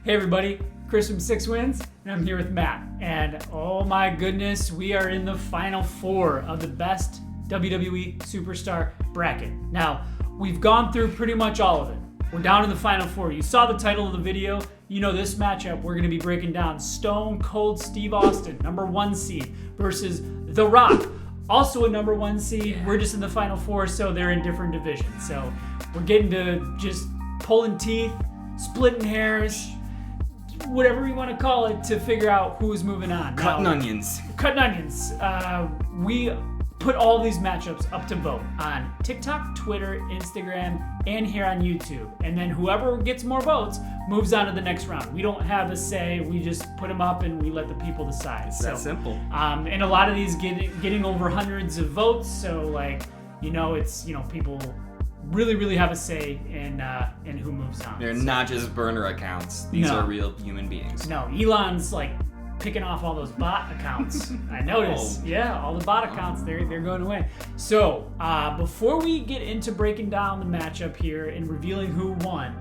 Hey everybody, Chris from Six Wins, and I'm here with Matt. And oh my goodness, we are in the final four of the best WWE Superstar bracket. Now, we've gone through pretty much all of it. We're down in the final four. You saw the title of the video. You know this matchup, we're going to be breaking down Stone Cold Steve Austin, number 1 seed, versus The Rock, also a number 1 seed. We're just in the final four, so they're in different divisions. So we're getting to just pulling teeth, splitting hairs, whatever you want to call it, to figure out who's moving on. Cutting onions. Cutting onions. We put all these matchups up to vote on TikTok, Twitter, Instagram, and here on YouTube. And then whoever gets more votes moves on to the next round. We don't have a say. We just put them up and we let the people decide. It's that simple. And a lot of these getting over hundreds of votes. So it's people really have a say in who moves on. They're not just burner accounts. These are real human beings. No, Elon's picking off all those bot accounts. I noticed. Yeah, all the bot accounts, they're going away. So before we get into breaking down the matchup here and revealing who won,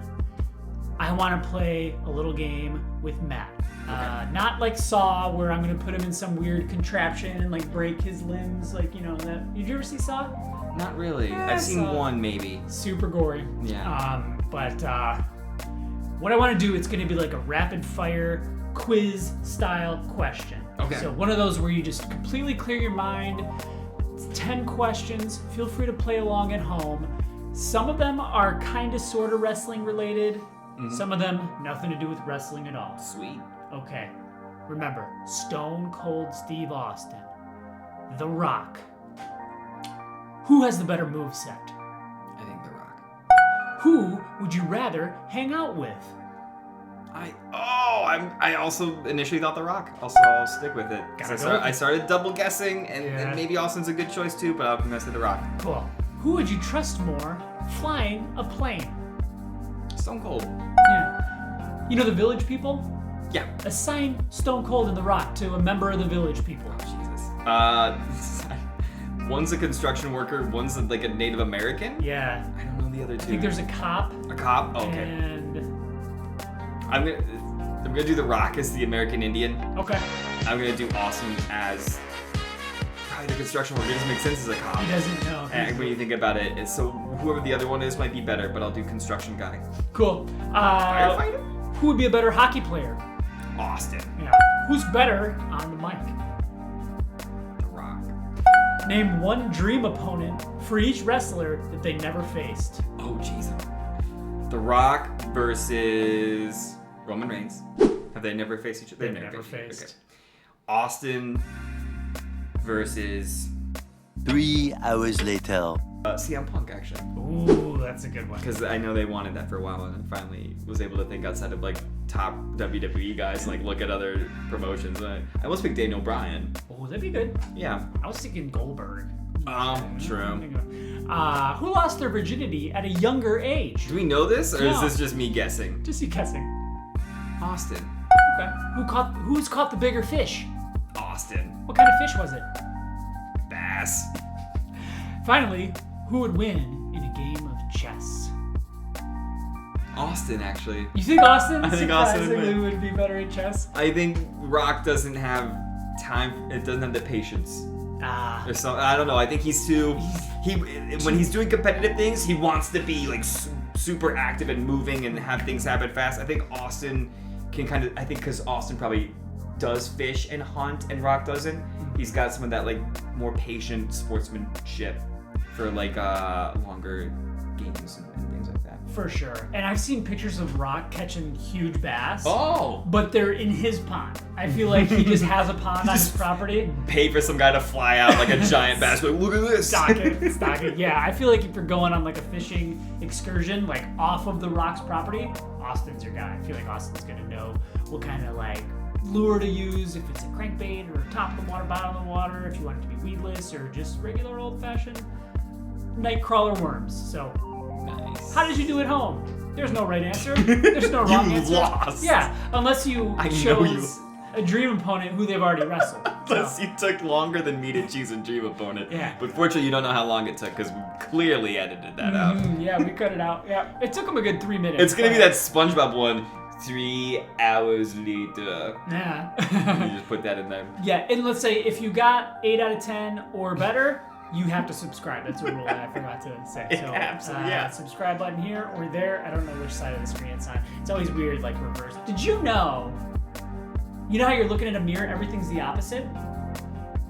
I want to play a little game with Matt. Okay. Not like Saw, where I'm going to put him in some weird contraption and break his limbs. Did you ever see Saw? Not really. I've seen one maybe. Super gory. Yeah. But what I want to do, it's going to be like a rapid fire quiz style question. Okay. So one of those where you just completely clear your mind. It's 10 questions. Feel free to play along at home. Some of them are kind of sort of wrestling related. Mm-hmm. Some of them nothing to do with wrestling at all. Sweet. Okay. Remember, Stone Cold Steve Austin, The Rock. Who has the better moveset? I think The Rock. Who would you rather hang out with? I also initially thought The Rock. Also, I'll stick with it. I started double guessing, and maybe Austin's a good choice too, but I'm gonna say The Rock. Cool. Who would you trust more flying a plane? Stone Cold. Yeah. You know the Village People? Yeah. Assign Stone Cold and The Rock to a member of the Village People. Oh, Jesus. One's a construction worker, one's a Native American? Yeah. I don't know the other two. I think there's a cop. A cop? Oh, okay. And I'm gonna do The Rock as the American Indian. Okay. I'm gonna do Austin as probably the construction worker. It doesn't make sense as a cop. He doesn't know. And when you think about it, so whoever the other one is might be better, but I'll do construction guy. Cool. Firefighter? Who would be a better hockey player? Austin. Yeah. Who's better on the mic? The Rock. Name one dream opponent for each wrestler that they never faced. Oh, jeez. The Rock versus Roman Reigns. Have they never faced each other? They've never faced. Okay. Austin versus 3 hours later. CM Punk, actually. Ooh, that's a good one. Because I know they wanted that for a while, and I finally was able to think outside of top WWE guys, look at other promotions. I almost picked Daniel Bryan. Oh, that'd be good. Yeah. I was thinking Goldberg. True. Who lost their virginity at a younger age? Do we know this, or No. is this just me guessing? Just you guessing. Austin. Okay. Who's caught the bigger fish? Austin. What kind of fish was it? Bass. Finally, who would win in a game of chess? Austin, actually. You think Austin? I think Austin would surprisingly win. would be better at chess? I think Rock doesn't have time. It doesn't have the patience. Or something. I don't know. I think he's too. When he's doing competitive things, he wants to be super active and moving and have things happen fast. I think Austin can because Austin probably does fish and hunt and Rock doesn't. He's got some of that more patient sportsmanship for longer games and things like that. For sure. And I've seen pictures of Rock catching huge bass. Oh! But they're in his pond. I feel like he just has a pond on his property. Pay for some guy to fly out like a giant bass. Look at this! Stock it. Yeah, I feel like if you're going on a fishing excursion off of the Rock's property, Austin's your guy. I feel like Austin's gonna know what kind of lure to use, if it's a crankbait or top of the water, bottom of the water, if you want it to be weedless or just regular old-fashioned nightcrawler worms. So, nice. How did you do at home? There's no right answer. There's no wrong answer. You lost. Yeah, unless you chose a dream opponent who they've already wrestled. Unless you took longer than me to choose a dream opponent. Yeah. But fortunately, you don't know how long it took because we clearly edited that out. Yeah, we cut it out. Yeah, it took them a good 3 minutes. It's gonna be that SpongeBob one. 3 hours later. Yeah. You just put that in there. Yeah, and let's say if you got 8 out of 10 or better, you have to subscribe. That's a rule that I forgot to say. So, Absolutely, yeah. Subscribe button here or there. I don't know which side of the screen it's on. It's always weird, like reverse. Did you know how you're looking at a mirror, everything's the opposite?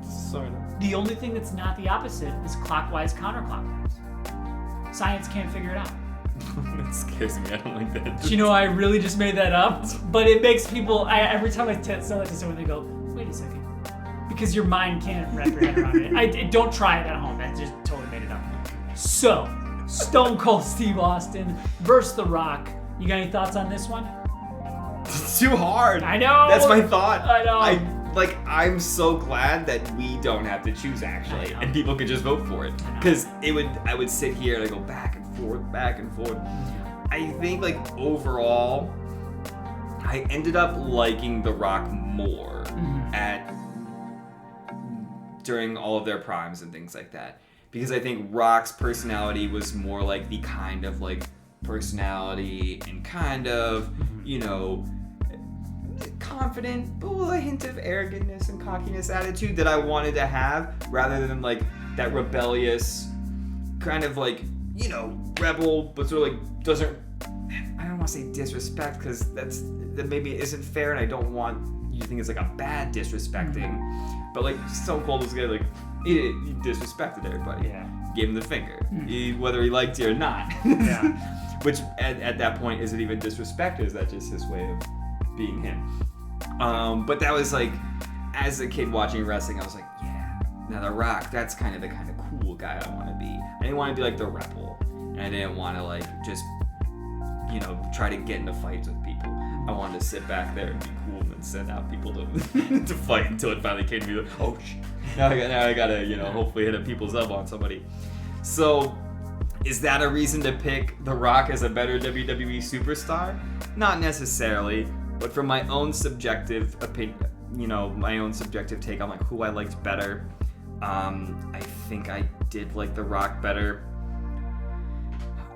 Sort of. The only thing that's not the opposite is clockwise, counterclockwise. Science can't figure it out. That scares me. I don't like that. Do you know I really just made that up? But it makes people, every time I tell that to someone, they go, wait a second. Because your mind can't wrap your head around it. Don't try it at home. That just totally made it up. So, Stone Cold Steve Austin versus The Rock. You got any thoughts on this one? It's too hard. I know. That's my thought. I know. I'm so glad that we don't have to choose actually, and people could just vote for it. Because I would sit here and I go back and forth. I think overall, I ended up liking The Rock more during all of their primes and things like that. Because I think Rock's personality was more like the kind of personality and kind of, confident, but with a hint of arrogantness and cockiness attitude that I wanted to have, rather than that rebellious kind of rebel, but sort of doesn't, I don't want to say disrespect, because that maybe isn't fair, and I don't want you to think it's a bad disrespecting, but Stone Cold was good, he disrespected everybody. Yeah. Gave him the finger, whether he liked it or not. Yeah. Which at that point, is it even disrespect, or is that just his way of being him? But that was as a kid watching wrestling, I was yeah, now The Rock, that's kind of the cool guy I want to be. I didn't want to be the rebel, and I didn't want to just try to get into fights with people. I wanted to sit back there and be cool and then send out people to to fight until it finally came to me. Oh shit! Now I gotta hopefully hit a people's elbow on somebody. So, is that a reason to pick The Rock as a better WWE superstar? Not necessarily, but from my own subjective opinion, my own subjective take on who I liked better, I think I did like The Rock better.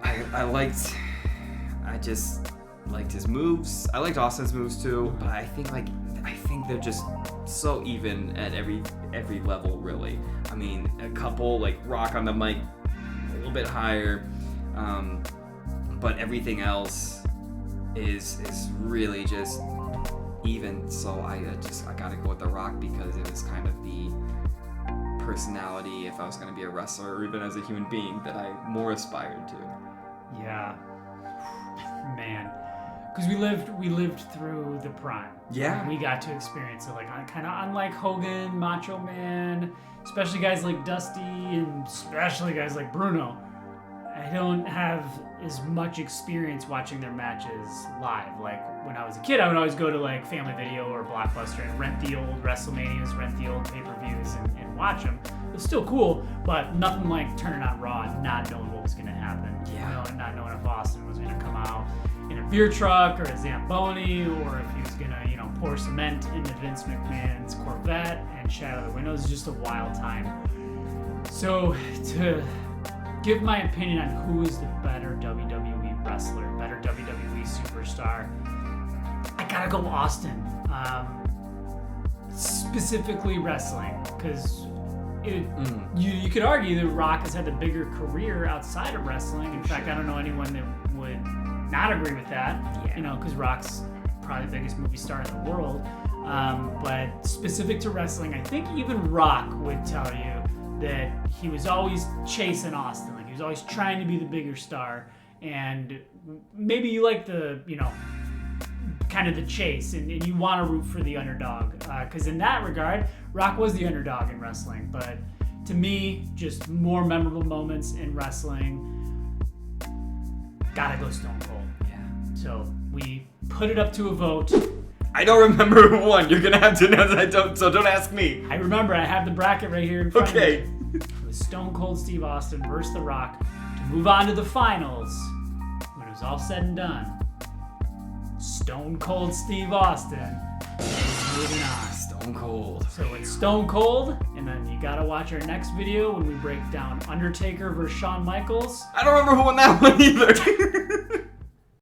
I just liked his moves. I liked Austin's moves too, but I think they're just so even at every level, really. I mean, a couple Rock on the mic a little bit higher, but everything else is really just even. So I gotta go with The Rock, because it was kind of the personality, if I was gonna be a wrestler or even as a human being, that I more aspired to. Yeah. Man. Because we lived through the prime. Yeah. We got to experience it, kind of unlike Hogan, Macho Man, especially guys like Dusty, and especially guys like Bruno. I don't have as much experience watching their matches live. When I was a kid, I would always go to Family Video or Blockbuster and rent the old Wrestlemanias, rent the old pay-per-views, and watch them. It was still cool, but nothing like turning on Raw and not knowing what was going to happen. Yeah. Not knowing if Austin was going to come out in a beer truck or a Zamboni, or if he was going to, pour cement into Vince McMahon's Corvette and shatter the windows. It was just a wild time. So to give my opinion on who is the better WWE wrestler, better WWE superstar, I gotta go Austin. Specifically wrestling, because you could argue that Rock has had the bigger career outside of wrestling. In fact, I don't know anyone that would not agree with that. Yeah. Because Rock's probably the biggest movie star in the world. But specific to wrestling, I think even Rock would tell you that he was always chasing Austin. He was always trying to be the bigger star. And maybe you like the, kind of the chase, and you want to root for the underdog. Because in that regard, Rock was the underdog in wrestling. But to me, just more memorable moments in wrestling, gotta go Stone Cold. Yeah. So we put it up to a vote. I don't remember who won. You're gonna have to know that. Don't ask me. I remember. I have the bracket right here in front of me. Okay. It was Stone Cold Steve Austin versus The Rock to move on to the finals. When it was all said and done, Stone Cold Steve Austin is moving on. Stone Cold. So it's Stone Cold, and then you gotta watch our next video when we break down Undertaker versus Shawn Michaels. I don't remember who won that one either.